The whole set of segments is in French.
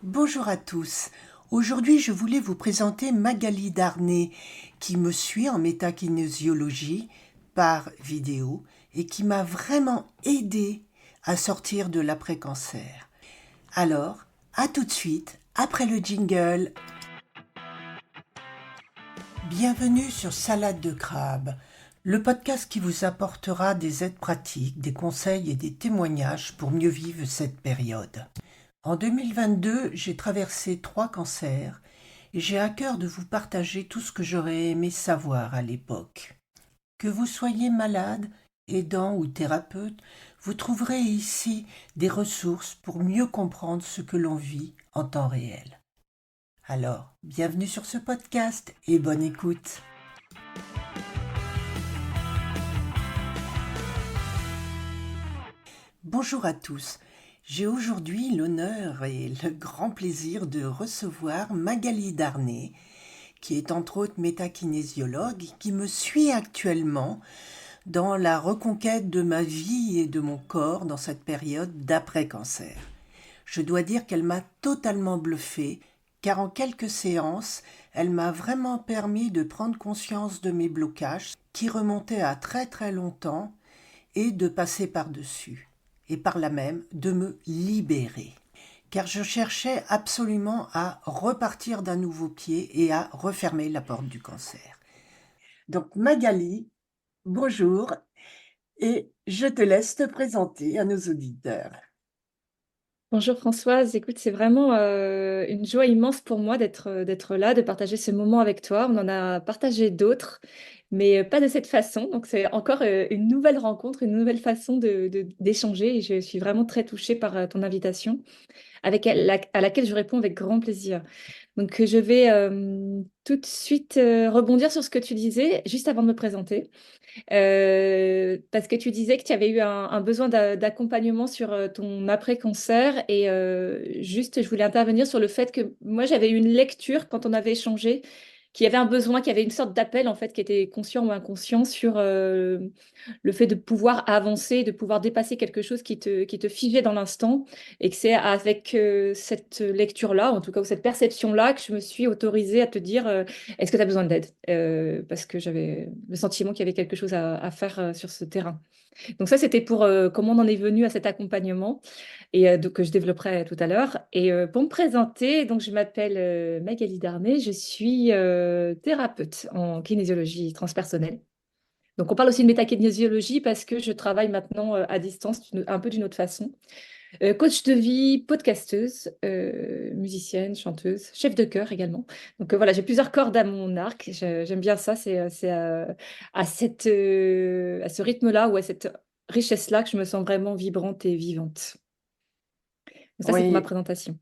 Bonjour à tous. Aujourd'hui, je voulais vous présenter Magali Darnay, qui me suit en métakinésiologie par vidéo et qui m'a vraiment aidé à sortir de l'après-cancer. Alors, à tout de suite, après le jingle. Bienvenue sur Salade de crabe, le podcast qui vous apportera des aides pratiques, des conseils et des témoignages pour mieux vivre cette période. En 2022, j'ai traversé 3 cancers et j'ai à cœur de vous partager tout ce que j'aurais aimé savoir à l'époque. Que vous soyez malade, aidant ou thérapeute, vous trouverez ici des ressources pour mieux comprendre ce que l'on vit en temps réel. Alors, bienvenue sur ce podcast et bonne écoute. Bonjour à tous. J'ai aujourd'hui l'honneur et le grand plaisir de recevoir Magali Darnay, qui est entre autres métakinésiologue et qui me suit actuellement dans la reconquête de ma vie et de mon corps dans cette période d'après-cancer. Je dois dire qu'elle m'a totalement bluffée, car en quelques séances, elle m'a vraiment permis de prendre conscience de mes blocages qui remontaient à très très longtemps et de passer par-dessus, et par là même de me libérer. Car je cherchais absolument à repartir d'un nouveau pied et à refermer la porte du cancer. Donc Magali, bonjour, et je te laisse te présenter à nos auditeurs. Bonjour Françoise, écoute, c'est vraiment une joie immense pour moi d'être là, de partager ce moment avec toi. On en a partagé d'autres, mais pas de cette façon. Donc c'est encore une nouvelle rencontre, une nouvelle façon d'échanger. Et je suis vraiment très touchée par ton invitation, à laquelle je réponds avec grand plaisir. Donc je vais tout de suite rebondir sur ce que tu disais juste avant de me présenter. Parce que tu disais que tu avais eu un besoin d'accompagnement sur ton après-cancer et juste, je voulais intervenir sur le fait que moi, j'avais eu une lecture quand on avait échangé, qu'il y avait un besoin, qu'il y avait une sorte d'appel en fait qui était conscient ou inconscient sur le fait de pouvoir avancer, de pouvoir dépasser quelque chose qui te figeait dans l'instant et que c'est avec cette lecture-là, en tout cas, ou cette perception-là, que je me suis autorisée à te dire est-ce que tu as besoin d'aide parce que j'avais le sentiment qu'il y avait quelque chose à faire sur ce terrain. Donc ça, c'était pour comment on en est venu à cet accompagnement et donc, que je développerai tout à l'heure. Et pour me présenter, donc, je m'appelle Magali Darnay, je suis thérapeute en kinésiologie transpersonnelle. Donc on parle aussi de métakinésiologie parce que je travaille maintenant à distance un peu d'une autre façon. Coach de vie, podcasteuse, musicienne, chanteuse, chef de chœur également. Donc voilà, j'ai plusieurs cordes à mon arc. J'aime bien ça. C'est à ce rythme-là ou à cette richesse-là que je me sens vraiment vibrante et vivante. Donc ça, c'est pour ma Oui, présentation.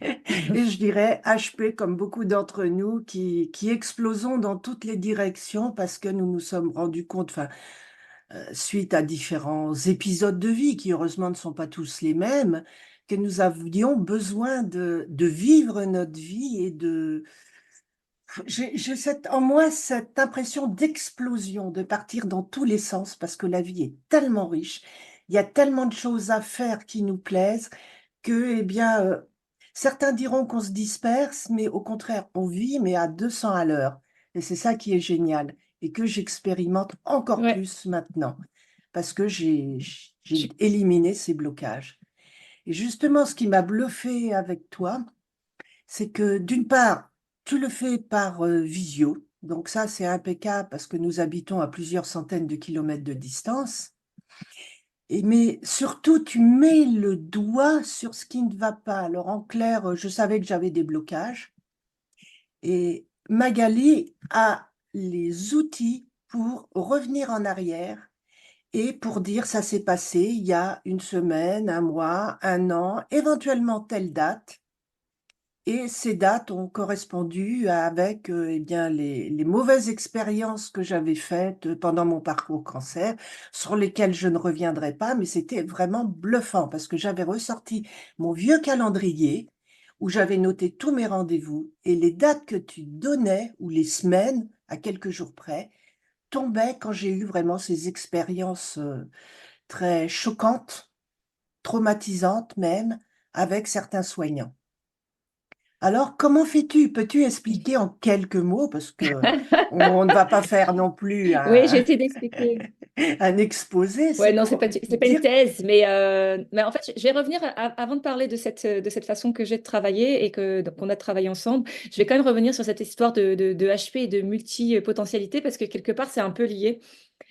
et je dirais HP comme beaucoup d'entre nous qui explosons dans toutes les directions parce que nous nous sommes rendus compte, enfin, suite à différents épisodes de vie qui heureusement ne sont pas tous les mêmes, que nous avions besoin de vivre notre vie et de... J'ai en moi cette impression d'explosion, de partir dans tous les sens parce que la vie est tellement riche, il y a tellement de choses à faire qui nous plaisent que, eh bien, certains diront qu'on se disperse, mais au contraire, on vit, mais à 200 à l'heure. Et c'est ça qui est génial et que j'expérimente encore Ouais, plus maintenant parce que je j'ai suis- éliminé ces blocages. Et justement, ce qui m'a bluffé avec toi, c'est que d'une part, tu le fais par visio, donc ça c'est impeccable parce que nous habitons à plusieurs centaines de kilomètres de distance. Et mais surtout, tu mets le doigt sur ce qui ne va pas. Alors en clair, je savais que j'avais des blocages et Magali a les outils pour revenir en arrière et pour dire ça s'est passé il y a une semaine, un mois, un an, éventuellement telle date. Et ces dates ont correspondu avec eh bien, les mauvaises expériences que j'avais faites pendant mon parcours cancer, sur lesquelles je ne reviendrai pas, mais c'était vraiment bluffant parce que j'avais ressorti mon vieux calendrier où j'avais noté tous mes rendez-vous et les dates que tu donnais, ou les semaines, à quelques jours près, tombaient quand j'ai eu vraiment ces expériences très choquantes, traumatisantes même, avec certains soignants. Alors, comment fais-tu? Peux-tu expliquer en quelques mots, parce que on ne va pas faire non plus Oui, j'ai essayé d'expliquer. un exposé, Ouais, c'est non, pour c'est pas une dire. thèse, mais en fait, je vais revenir avant de parler de cette façon que j'ai de travailler et donc, qu'on a travaillé ensemble. Je vais quand même revenir sur cette histoire de HP et de multipotentialité parce que quelque part, c'est un peu lié.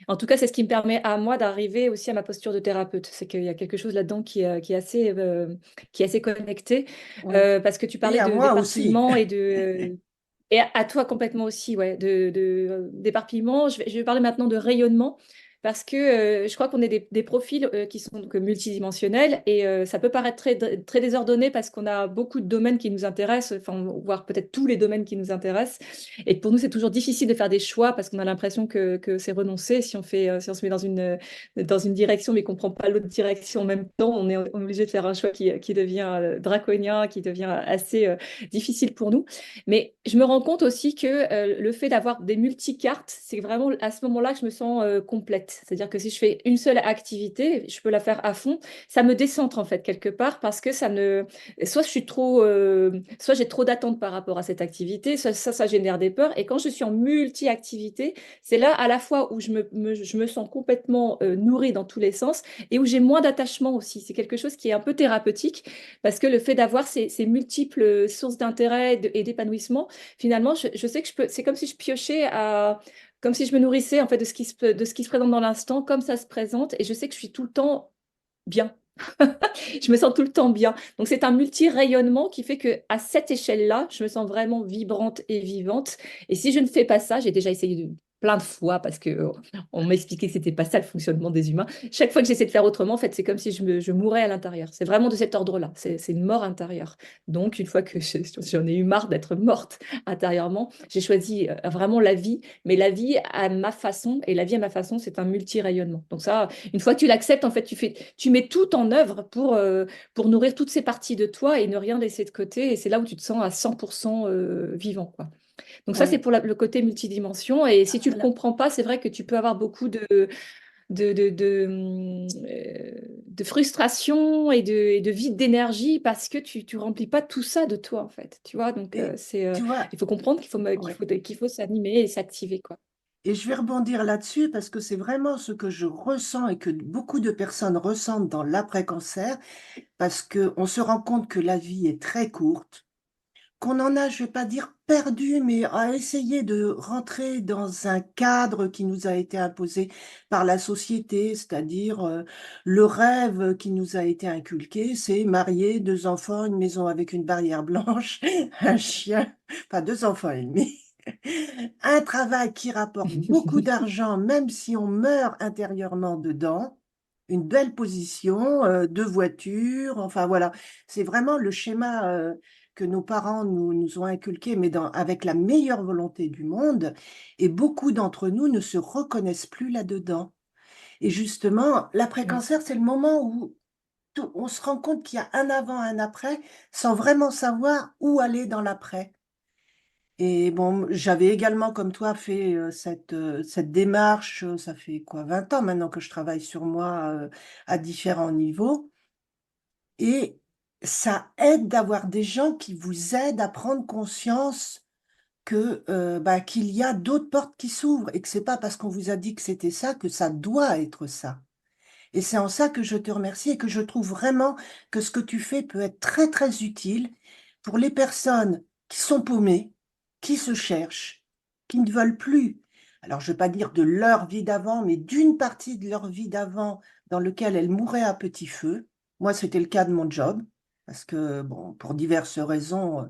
En tout cas, c'est ce qui me permet à moi d'arriver aussi à ma posture de thérapeute. C'est qu'il y a quelque chose là-dedans qui est assez connecté. Oui. Parce que tu Et parlais à moi aussi. d'éparpillement et à toi complètement aussi, ouais, d'éparpillement. Je vais parler maintenant de rayonnement. Parce que je crois qu'on est des profils qui sont donc multidimensionnels et ça peut paraître très désordonné parce qu'on a beaucoup de domaines qui nous intéressent, enfin, voire peut-être tous les domaines qui nous intéressent. Et pour nous, c'est toujours difficile de faire des choix parce qu'on a l'impression que c'est renoncer. Si on se met dans une direction mais qu'on ne prend pas l'autre direction en même temps, on est obligé de faire un choix qui devient draconien, qui devient assez difficile pour nous. Mais je me rends compte aussi que le fait d'avoir des multicartes, c'est vraiment à ce moment-là que je me sens complète. C'est-à-dire que si je fais une seule activité, je peux la faire à fond. Ça me décentre en fait quelque part parce que ça ne... Soit je suis soit j'ai trop d'attentes par rapport à cette activité, ça génère des peurs. Et quand je suis en multi-activité, c'est là à la fois où je me sens complètement nourrie dans tous les sens et où j'ai moins d'attachement aussi. C'est quelque chose qui est un peu thérapeutique parce que le fait d'avoir ces multiples sources d'intérêt et d'épanouissement, finalement, je sais que c'est comme si je piochais comme si je me nourrissais en fait de ce qui se présente dans l'instant, comme ça se présente, et je sais que je suis tout le temps bien. Je me sens tout le temps bien. Donc c'est un multi-rayonnement qui fait que à cette échelle-là, je me sens vraiment vibrante et vivante. Et si je ne fais pas ça, j'ai déjà essayé plein de fois parce que on m'expliquait que c'était pas ça le fonctionnement des humains. Chaque fois que j'essaie de faire autrement, en fait, c'est comme si je mourais à l'intérieur. C'est vraiment de cet ordre-là. C'est une mort intérieure. Donc une fois que j'en ai eu marre d'être morte intérieurement, j'ai choisi vraiment la vie, mais la vie à ma façon. Et la vie à ma façon, c'est un multi-rayonnement. Donc ça, une fois que tu l'acceptes, en fait, tu mets tout en œuvre pour nourrir toutes ces parties de toi et ne rien laisser de côté. Et c'est là où tu te sens à 100% vivant, quoi. Donc ça, c'est Oui. pour le côté multidimension. Et si tu le Alors, comprends pas, c'est vrai que tu peux avoir beaucoup de frustration et de vide d'énergie parce que tu remplis pas tout ça de toi, en fait. Tu vois, donc et tu vois, il faut comprendre ouais. qu'il faut s'animer et s'activer, quoi. Et je vais rebondir là-dessus parce que c'est vraiment ce que je ressens et que beaucoup de personnes ressentent dans l'après-cancer, parce qu'on se rend compte que la vie est très courte, qu'on en a, je vais pas dire perdu, mais à essayer de rentrer dans un cadre qui nous a été imposé par la société, c'est-à-dire le rêve qui nous a été inculqué, c'est marier, deux enfants, une maison avec une barrière blanche, un chien, enfin deux enfants et demi, un travail qui rapporte beaucoup d'argent, même si on meurt intérieurement dedans, une belle position, deux voitures, enfin voilà, c'est vraiment le schéma que nos parents nous ont inculqué, mais avec la meilleure volonté du monde, et beaucoup d'entre nous ne se reconnaissent plus là-dedans. Et justement, Mm. l'après-cancer, c'est le moment où on se rend compte qu'il y a un avant, un après, sans vraiment savoir où aller dans l'après. Et bon, j'avais également, comme toi, fait cette démarche. Ça fait quoi, 20 ans maintenant que je travaille sur moi à différents niveaux. Et ça aide d'avoir des gens qui vous aident à prendre conscience qu'il y a d'autres portes qui s'ouvrent et que c'est pas parce qu'on vous a dit que c'était ça que ça doit être ça. Et c'est en ça que je te remercie et que je trouve vraiment que ce que tu fais peut être très, très utile pour les personnes qui sont paumées, qui se cherchent, qui ne veulent plus. Alors, je ne vais pas dire de leur vie d'avant, mais d'une partie de leur vie d'avant dans lequel elles mouraient à petit feu. Moi, c'était le cas de mon job, parce que, bon, pour diverses raisons,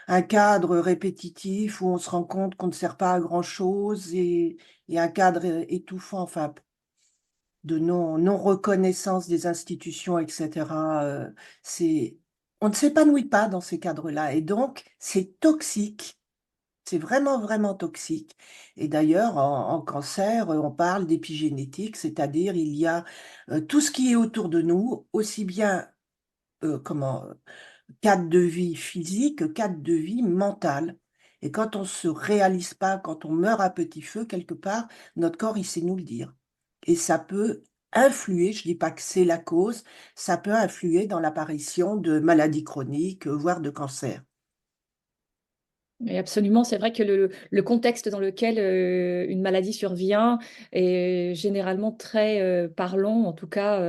un cadre répétitif où on se rend compte qu'on ne sert pas à grand-chose et un cadre étouffant, enfin, de non-reconnaissance des institutions, etc. On ne s'épanouit pas dans ces cadres-là. Et donc, c'est toxique. C'est vraiment, vraiment toxique. Et d'ailleurs, en cancer, on parle d'épigénétique, c'est-à-dire il y a tout ce qui est autour de nous, aussi bien cadre de vie physique que cadre de vie mental. Et quand on ne se réalise pas, quand on meurt à petit feu, quelque part, notre corps, il sait nous le dire. Et ça peut influer, je ne dis pas que c'est la cause, ça peut influer dans l'apparition de maladies chroniques, voire de cancer. Et absolument, c'est vrai que le contexte dans lequel une maladie survient est généralement très parlant, en tout cas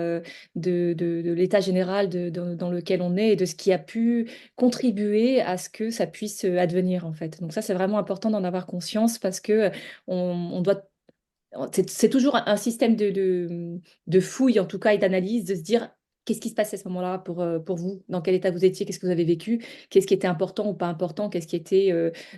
de l'état général dans lequel on est et de ce qui a pu contribuer à ce que ça puisse advenir en fait. Donc ça, c'est vraiment important d'en avoir conscience parce que on doit c'est toujours un système de fouille, en tout cas, et d'analyse, de se dire qu'est-ce qui se passe à ce moment-là pour vous, dans quel état vous étiez, qu'est-ce que vous avez vécu, qu'est-ce qui était important ou pas important, qu'est-ce qui était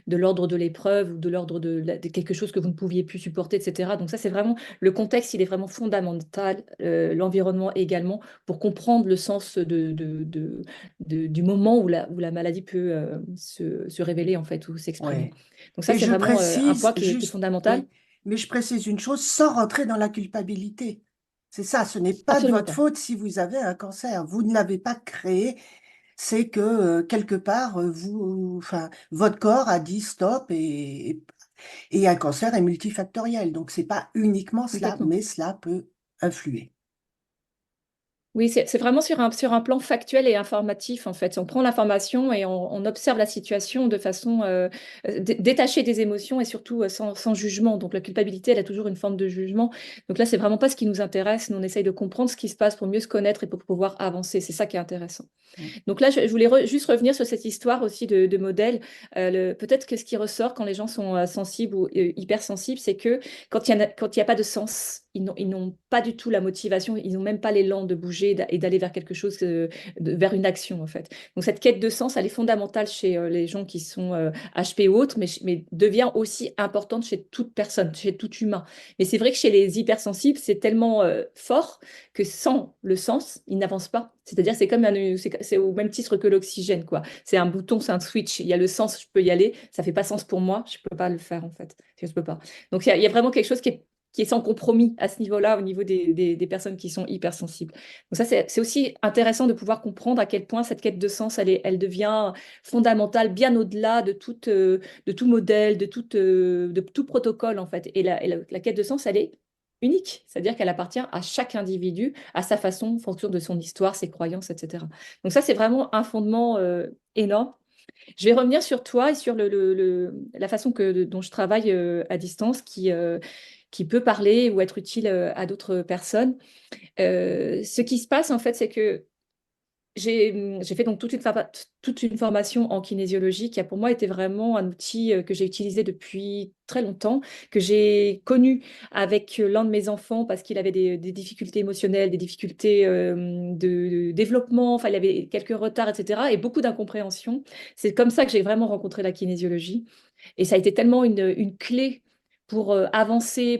de l'ordre de l'épreuve ou de l'ordre de quelque chose que vous ne pouviez plus supporter, etc. Donc ça, c'est vraiment, le contexte, il est vraiment fondamental, l'environnement également, pour comprendre le sens du moment où la maladie peut se révéler, en fait, ou s'exprimer. Ouais. Donc ça, Et c'est je vraiment un précise point qui est juste, fondamental. oui, mais je précise une chose, sans rentrer dans la culpabilité. C'est ça, ce n'est pas de Absolument votre pas. faute si vous avez un cancer. Vous ne l'avez pas créé. C'est que quelque part, enfin, votre corps a dit stop et un cancer est multifactoriel. Donc, c'est pas uniquement cela, Complètement. mais cela peut influer. Oui, c'est vraiment sur un plan factuel et informatif, en fait. On prend l'information et on observe la situation de façon détachée des émotions et surtout sans jugement. Donc la culpabilité, elle a toujours une forme de jugement. Donc là, c'est vraiment pas ce qui nous intéresse. Nous, on essaye de comprendre ce qui se passe pour mieux se connaître et pour pouvoir avancer. C'est ça qui est intéressant. Mm. Donc là, je voulais juste revenir sur cette histoire aussi de modèle. Peut-être que ce qui ressort quand les gens sont sensibles ou hypersensibles, c'est que quand il y a pas de sens, ils n'ont pas du tout la motivation, ils n'ont même pas l'élan de bouger et d'aller vers quelque chose, vers une action en fait. Donc cette quête de sens, elle est fondamentale chez les gens qui sont HP ou autres, mais devient aussi importante chez toute personne, chez tout humain. Mais c'est vrai que chez les hypersensibles, c'est tellement fort que sans le sens, ils n'avancent pas. C'est-à-dire, c'est au même titre que l'oxygène, quoi. C'est un bouton, c'est un switch. Il y a le sens, je peux y aller. Ça fait pas sens pour moi, je peux pas le faire, en fait. Je peux pas. Donc, il y a vraiment quelque chose qui est sans compromis à ce niveau-là, au niveau des personnes qui sont hypersensibles. Donc ça, c'est aussi intéressant de pouvoir comprendre à quel point cette quête de sens, elle devient fondamentale, bien au-delà de tout modèle, de tout protocole, en fait. Et la quête de sens, elle est unique, c'est-à-dire qu'elle appartient à chaque individu, à sa façon, en fonction de son histoire, ses croyances, etc. Donc ça, c'est vraiment un fondement énorme. Je vais revenir sur toi et sur la façon dont je travaille à distance qui peut parler ou être utile à d'autres personnes. Ce qui se passe, en fait, c'est que j'ai fait donc toute une formation en kinésiologie qui a pour moi été vraiment un outil que j'ai utilisé depuis très longtemps, que j'ai connu avec l'un de mes enfants parce qu'il avait des difficultés émotionnelles, des difficultés de développement, enfin il avait quelques retards, etc. et beaucoup d'incompréhension. C'est comme ça que j'ai vraiment rencontré la kinésiologie. Et ça a été tellement une clé pour avancer,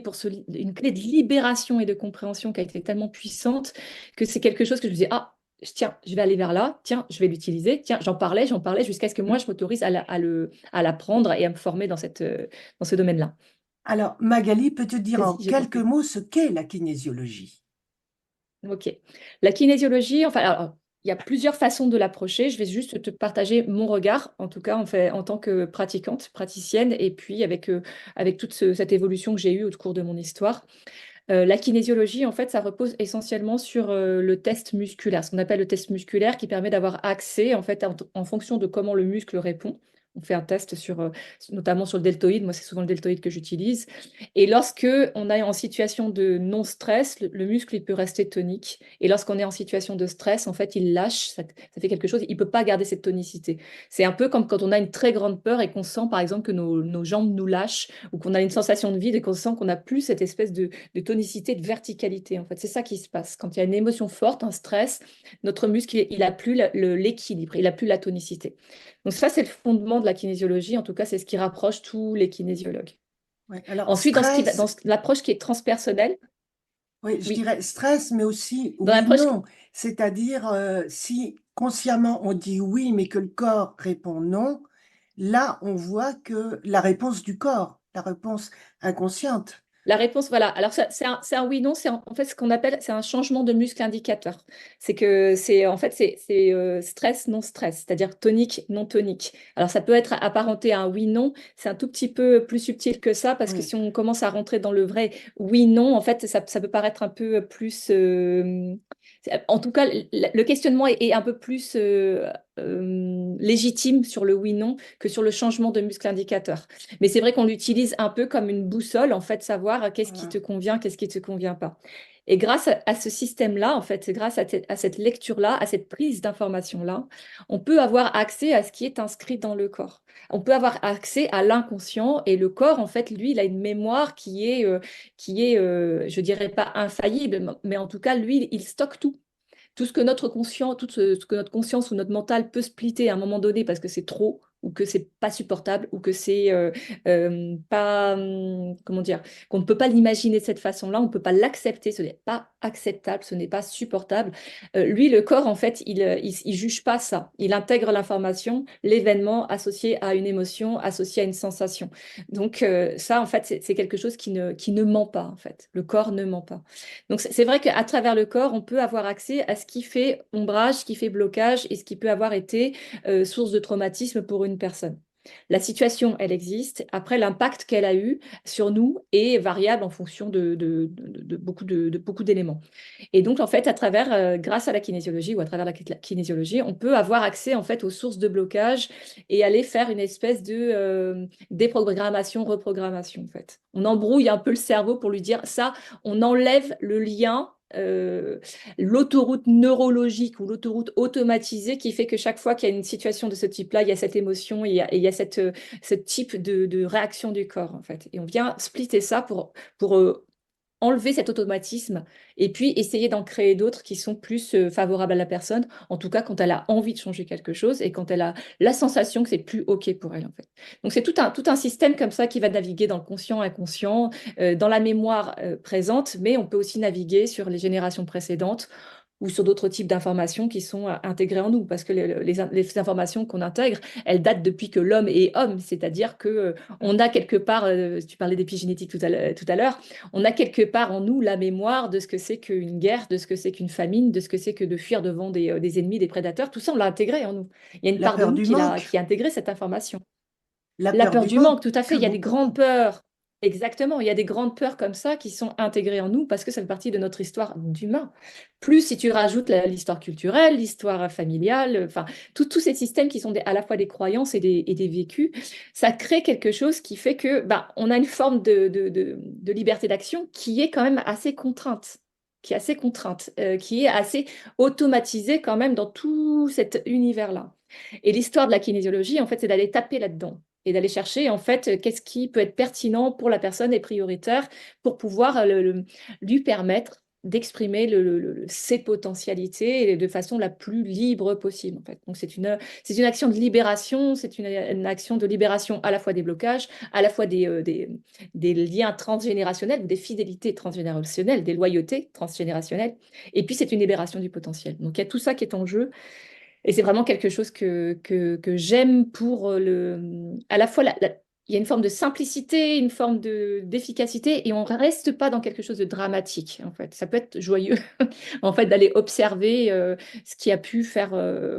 une clé de libération et de compréhension qui a été tellement puissante que c'est quelque chose que je me disais, ah, tiens, je vais aller vers là, tiens, je vais l'utiliser, tiens, j'en parlais jusqu'à ce que moi, Mm. je m'autorise à l'apprendre et à me former dans ce domaine-là. Alors, Magali, peux te dire en Vas-y, je t'en quelques prie. mots ce qu'est la kinésiologie? Ok. La kinésiologie, enfin, alors, il y a plusieurs façons de l'approcher. Je vais juste te partager mon regard, en tout cas, en tant que pratiquante, praticienne, et puis avec toute cette évolution que j'ai eue au cours de mon histoire. La kinésiologie, en fait, ça repose essentiellement sur le test musculaire, ce qu'on appelle le test musculaire qui permet d'avoir accès, en fait, en fonction de comment le muscle répond. On fait un test notamment sur le deltoïde. Moi, c'est souvent le deltoïde que j'utilise. Et lorsque on est en situation de non-stress, le muscle, il peut rester tonique. Et lorsqu'on est en situation de stress, en fait, il lâche, ça fait quelque chose, il ne peut pas garder cette tonicité. C'est un peu comme quand on a une très grande peur et qu'on sent, par exemple, que nos jambes nous lâchent ou qu'on a une sensation de vide et qu'on sent qu'on n'a plus cette espèce de tonicité, de verticalité. En fait, c'est ça qui se passe. Quand il y a une émotion forte, un stress, notre muscle, il a plus l'équilibre, il a plus la tonicité. Donc ça, c'est le fondement de la kinésiologie. En tout cas, c'est ce qui rapproche tous les kinésiologues. Ouais, alors, Ensuite, stress, l'approche qui est transpersonnelle, oui, je oui, dirais stress, mais aussi dans oui, l'approche, non. C'est-à-dire, si consciemment on dit oui, mais que le corps répond non, là, on voit que la réponse du corps, la réponse inconsciente. la réponse, voilà. Alors, c'est un oui-non, en fait ce qu'on appelle, c'est un changement de muscle indicateur. En fait, c'est stress, non stress, c'est-à-dire tonique, non tonique. Alors, ça peut être apparenté à un oui-non, c'est un tout petit peu plus subtil que ça, parce que Oui, si on commence à rentrer dans le vrai oui-non, en fait, ça peut paraître un peu plus En tout cas, le questionnement est un peu plus légitime sur le oui-non que sur le changement de muscle indicateur. Mais c'est vrai qu'on l'utilise un peu comme une boussole, en fait, savoir qu'est-ce qui te Voilà. convient, qu'est-ce qui ne te convient pas. Et grâce à ce système-là, en fait, c'est grâce à cette lecture-là, à cette prise d'information-là, on peut avoir accès à ce qui est inscrit dans le corps. On peut avoir accès à l'inconscient et le corps, en fait, lui, il a une mémoire qui est, je dirais pas infaillible, mais en tout cas, lui, il stocke tout. Tout ce que notre conscient, tout ce que notre conscience ou notre mental peut splitter à un moment donné parce que c'est trop ou que c'est pas supportable ou que c'est pas comment dire, qu'on ne peut pas l'imaginer de cette façon-là, on ne peut pas l'accepter, ce n'est pas acceptable, ce n'est pas supportable. Lui, le corps, en fait, il juge pas ça. Il intègre l'information, l'événement associé à une émotion, associé à une sensation. Donc ça, en fait, c'est quelque chose qui ne ment pas, en fait. Le corps ne ment pas. Donc c'est vrai qu'à travers le corps, on peut avoir accès à ce qui fait ombrage, ce qui fait blocage et ce qui peut avoir été source de traumatisme pour une personne. La situation, elle existe. Après, l'impact qu'elle a eu sur nous est variable en fonction de beaucoup d'éléments. Et donc, en fait, grâce à la kinésiologie ou à travers la kinésiologie, on peut avoir accès en fait aux sources de blocage et aller faire une espèce de déprogrammation, reprogrammation en fait. On embrouille un peu le cerveau pour lui dire ça, on enlève le lien. L'autoroute neurologique ou l'autoroute automatisée qui fait que chaque fois qu'il y a une situation de ce type-là, il y a cette émotion et il y a ce type de réaction du corps en fait. Et on vient splitter ça pour enlever cet automatisme et puis essayer d'en créer d'autres qui sont plus favorables à la personne, en tout cas quand elle a envie de changer quelque chose et quand elle a la sensation que c'est plus OK pour elle en fait. Donc c'est tout un système comme ça qui va naviguer dans le conscient, inconscient, dans la mémoire présente, mais on peut aussi naviguer sur les générations précédentes ou sur d'autres types d'informations qui sont intégrées en nous, parce que les informations qu'on intègre, elles datent depuis que l'homme est homme, c'est-à-dire que on a quelque part, tu parlais d'épigénétique tout à l'heure, on a quelque part en nous la mémoire de ce que c'est qu'une guerre, de ce que c'est qu'une famine, de ce que c'est que de fuir devant des ennemis, des prédateurs, tout ça on l'a intégré en nous. Il y a une La part de peur nous du qui manque, a intégré cette information. la La peur peur du du manque manque, tout à fait. que Il y a des beaucoup. grandes peurs. Exactement. Il y a des grandes peurs comme ça qui sont intégrées en nous parce que ça fait partie de notre histoire d'humain. Plus si tu rajoutes l'histoire culturelle, l'histoire familiale, enfin, tous ces systèmes qui sont à la fois des croyances et des vécus, ça crée quelque chose qui fait que bah, on a une forme de liberté d'action qui est quand même assez contrainte. Qui est assez contrainte, qui est assez automatisée quand même dans tout cet univers-là. Et l'histoire de la kinésiologie, en fait, c'est d'aller taper là-dedans et d'aller chercher, en fait, qu'est-ce qui peut être pertinent pour la personne et prioritaire pour pouvoir lui permettre d'exprimer ses potentialités de façon la plus libre possible, en fait. Donc, c'est une action de libération, c'est une action de libération à la fois des blocages, à la fois des liens transgénérationnels ou des fidélités transgénérationnelles, des loyautés transgénérationnelles, et puis c'est une libération du potentiel. Donc, il y a tout ça qui est en jeu. Et c'est vraiment quelque chose que j'aime pour à la fois, il y a une forme de simplicité, une forme d'efficacité, et on ne reste pas dans quelque chose de dramatique, en fait. Ça peut être joyeux, en fait, d'aller observer ce qui a pu faire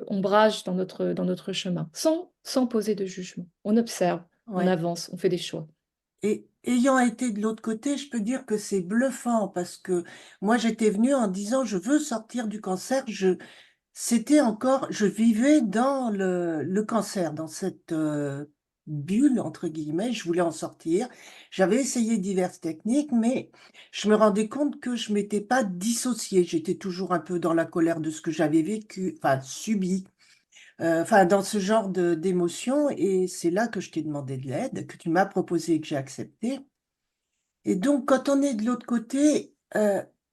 ombrage dans notre chemin, sans poser de jugement. On observe, on Ouais. avance, on fait des choix. Et ayant été de l'autre côté, je peux dire que c'est bluffant parce que moi j'étais venue en disant je veux sortir du cancer. C'était encore, je vivais dans le cancer, dans cette bulle, entre guillemets, je voulais en sortir. J'avais essayé diverses techniques, mais je me rendais compte que je m'étais pas dissociée. J'étais toujours un peu dans la colère de ce que j'avais vécu, enfin subi, enfin dans ce genre d'émotions. Et c'est là que je t'ai demandé de l'aide, que tu m'as proposé et que j'ai accepté. Et donc, quand on est de l'autre côté,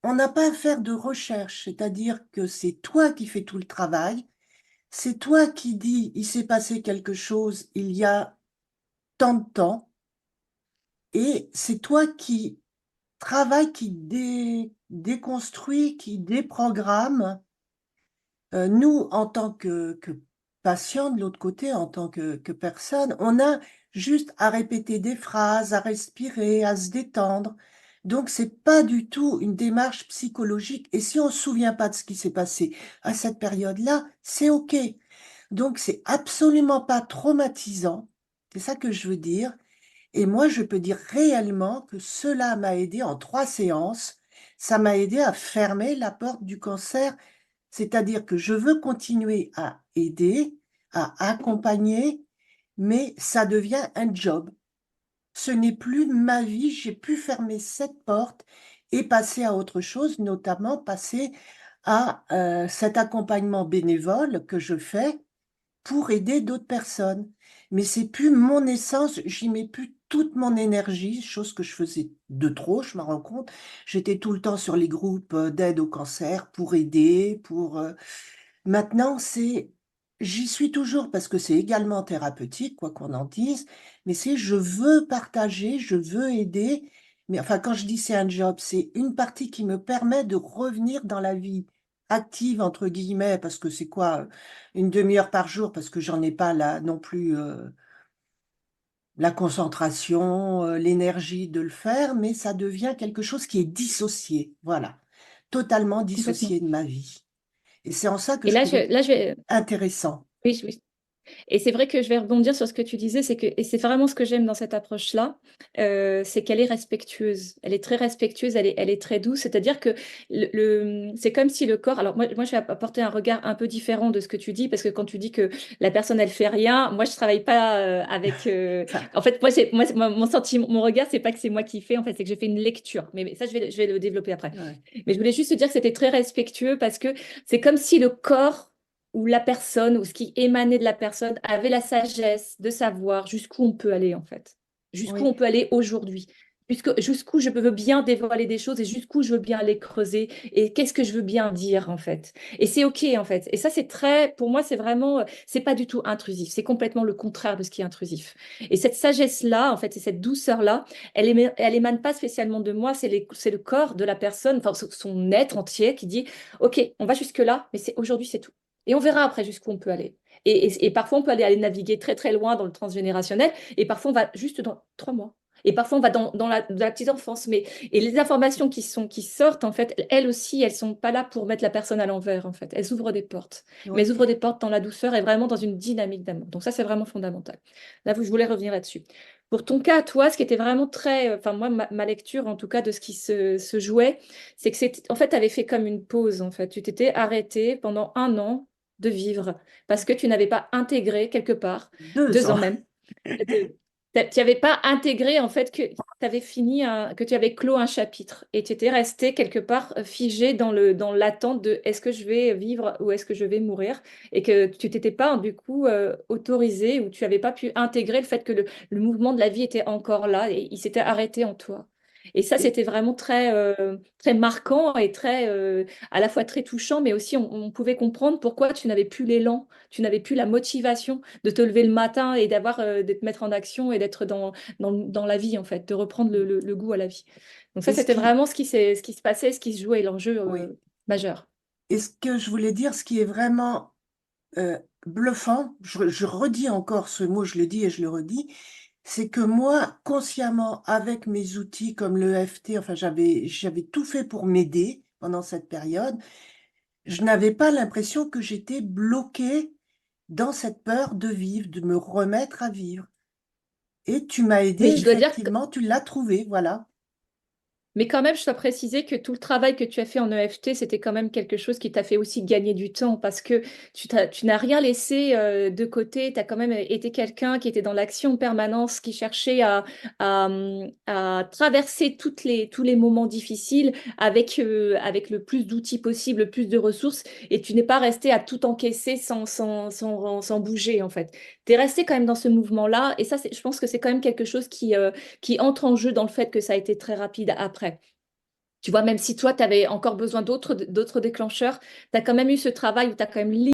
on n'a pas à faire de recherche, c'est-à-dire que c'est toi qui fais tout le travail. C'est toi qui dis, il s'est passé quelque chose il y a tant de temps, et c'est toi qui travaille, qui déconstruit, qui déprogramme. Nous, en tant que patients, de l'autre côté, en tant que personne, on a juste à répéter des phrases, à respirer, à se détendre. Donc, c'est pas du tout une démarche psychologique. Et si on se souvient pas de ce qui s'est passé à cette période-là, c'est OK. Donc, c'est absolument pas traumatisant. C'est ça que je veux dire. Et moi, je peux dire réellement que cela m'a aidé en 3 séances. ça m'a aidé à fermer la porte du cancer. C'est-à-dire que je veux continuer à aider, à accompagner, mais ça devient un job. Ce n'est plus ma vie, j'ai pu fermer cette porte et passer à autre chose, notamment passer à cet accompagnement bénévole que je fais pour aider d'autres personnes. Mais c'est plus mon essence, j'y mets plus toute mon énergie, chose que je faisais de trop, je me rends compte. J'étais tout le temps sur les groupes d'aide au cancer pour aider, pour maintenant, j'y suis toujours parce que c'est également thérapeutique, quoi qu'on en dise, mais c'est je veux partager, je veux aider. Mais enfin, quand je dis c'est un job, c'est une partie qui me permet de revenir dans la vie active, entre guillemets, parce que c'est quoi, une demi-heure par jour, parce que j'en ai pas là non plus la concentration, l'énergie de le faire, mais ça devient quelque chose qui est dissocié, voilà, totalement Complètement. dissocié de ma vie. Et c'est en ça que Et je trouvais là, je vais... intéressant. Oui, oui. Et c'est vrai que je vais rebondir sur ce que tu disais, c'est que, et c'est vraiment ce que j'aime dans cette approche-là, c'est qu'elle est respectueuse. Elle est très respectueuse, elle est très douce. C'est-à-dire que c'est comme si le corps. Alors moi, je vais apporter un regard un peu différent de ce que tu dis, parce que quand tu dis que la personne, elle fait rien, moi, je travaille pas avec. Enfin, En fait, mon sentiment, mon regard, c'est pas que c'est moi qui fais, en fait, c'est que j'ai fait une lecture. Mais ça, je vais le développer après. ouais, Mais je voulais juste te dire que c'était très respectueux parce que c'est comme si le corps ou la personne ou ce qui émanait de la personne avait la sagesse de savoir jusqu'où on peut aller en fait, jusqu'où oui, on peut aller aujourd'hui, jusqu'où je veux bien dévoiler des choses et jusqu'où je veux bien les creuser et qu'est-ce que je veux bien dire en fait. Et c'est OK en fait. Et ça c'est très, pour moi c'est vraiment, c'est pas du tout intrusif, c'est complètement le contraire de ce qui est intrusif. Et cette sagesse-là en fait et cette douceur-là, elle émane pas spécialement de moi, c'est le corps de la personne, enfin son être entier qui dit, OK, on va jusque-là, mais c'est aujourd'hui c'est tout. Et on verra après jusqu'où on peut aller. Et parfois, on peut aller naviguer très très loin dans le transgénérationnel, et parfois, on va juste dans 3 mois. Et parfois, on va dans dans la petite enfance. Et les informations qui sortent, en fait, elles aussi, elles sont pas là pour mettre la personne à l'envers, en fait. Elles ouvrent des portes. Mais oui. elles ouvrent des portes dans la douceur et vraiment dans une dynamique d'amour. Donc ça, c'est vraiment fondamental. Là, je voulais revenir là-dessus. Pour ton cas, toi, ce qui était vraiment très... Enfin, moi, ma lecture, en tout cas, de ce qui se jouait, c'est que en fait, tu avais fait comme une pause, en fait. Tu t'étais arrêté pendant 1 an de vivre parce que tu n'avais pas intégré quelque part, Deux 2 ans ans. même, tu n'avais pas intégré en fait que tu avais fini que tu avais clos un chapitre et tu étais resté quelque part figé dans l'attente de est-ce que je vais vivre ou est-ce que je vais mourir et que tu t'étais pas du coup autorisé ou tu n'avais pas pu intégrer le fait que le mouvement de la vie était encore là et il s'était arrêté en toi. Et ça, Et- c'était vraiment très, très marquant et très, à la fois très touchant, mais aussi on pouvait comprendre pourquoi tu n'avais plus l'élan, tu n'avais plus la motivation de te lever le matin et de te mettre en action et d'être dans la vie, en fait, de reprendre le goût à la vie. Donc ça, et ce c'était qui, vraiment ce qui se passait, ce qui se jouait, l'enjeu oui. majeur. Et ce que je voulais dire, ce qui est vraiment bluffant, je redis encore ce mot, je le dis et je le redis, c'est que moi, consciemment, avec mes outils comme le l'EFT, enfin, j'avais tout fait pour m'aider pendant cette période, je n'avais pas l'impression que j'étais bloquée dans cette peur de vivre, de me remettre à vivre. Et tu m'as aidé, Mais je dois dire effectivement, tu l'as trouvé, voilà. Mais quand même, je dois préciser que tout le travail que tu as fait en EFT, c'était quand même quelque chose qui t'a fait aussi gagner du temps parce que tu n'as rien laissé de côté. Tu as quand même été quelqu'un qui était dans l'action en permanence, qui cherchait à traverser tous les moments difficiles avec le plus d'outils possible, le plus de ressources. Et tu n'es pas resté à tout encaisser sans bouger, en fait. Tu es resté quand même dans ce mouvement-là. Et ça, je pense que c'est quand même quelque chose qui entre en jeu dans le fait que ça a été très rapide après. Tu vois, même si toi, tu avais encore besoin d'autres déclencheurs, tu as quand même eu ce travail où tu as quand même